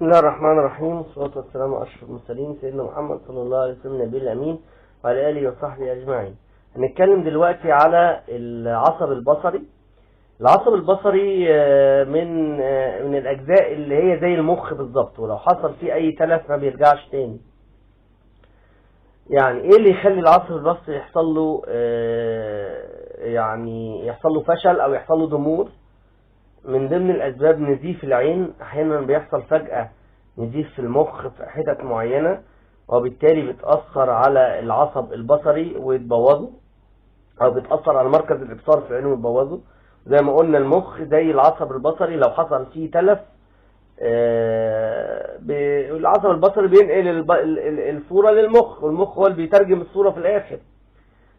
بسم الله الرحمن الرحيم، والصلاة والسلام على أشرف المرسلين سيدنا محمد صلى الله عليه وسلم النبي الأمين وعلى آله وصحبه أجمعين. هنتكلم دلوقتي على العصب البصري. العصب البصري من الأجزاء اللي هي زي المخ بالظبط، ولو حصل فيه أي تلف ما بيرجعش تاني. يعني إيه اللي يخلي العصب البصري يحصل له يحصل له فشل أو يحصل له ضمور؟ من ضمن الأسباب نزيف العين. أحيانا بيحصل فجأة نزيف في المخ في حتت معينة، وبالتالي بتأثر على العصب البصري ويتبوظه، أو بتأثر على مركز الإبصار في العين ويتبوظه. زي ما قلنا المخ زي العصب البصري، لو حصل فيه تلف العصب البصري بينقل الصورة للمخ، والمخ هو اللي بيترجم الصورة في الآخر.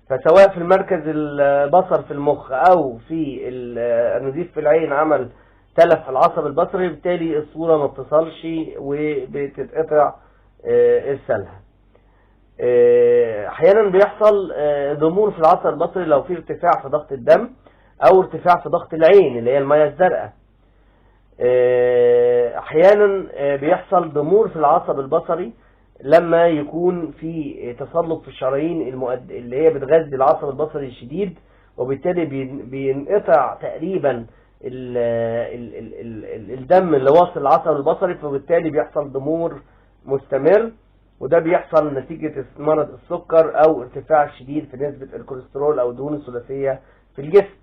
فسواء في المركز البصر في المخ او في النزيف في العين عمل تلف في العصب البصري، بالتالي الصورة ما بتصلش وبتتقطع ارسالها. احيانا بيحصل ضمور في العصب البصري لو في ارتفاع في ضغط الدم او ارتفاع في ضغط العين اللي هي المياه الزرقاء. احيانا بيحصل ضمور في العصب البصري لما يكون في تصلب في الشرايين اللي هي بتغذي العصب البصري الشديد، وبالتالي بينقطع تقريبا الدم اللي واصل للعصب البصري، فبالتالي بيحصل ضمور مستمر، وده بيحصل نتيجة مرض السكر او ارتفاع شديد في نسبة الكوليسترول او الدهون الثلاثية في الجسم.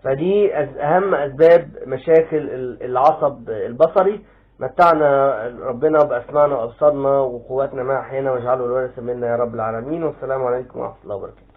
فدي اهم اسباب مشاكل العصب البصري. متعنا ربنا بأسماعنا وأبصارنا وقواتنا ما أحيانا، واجعله الوارث منا يا رب العالمين. والسلام عليكم ورحمة الله وبركاته.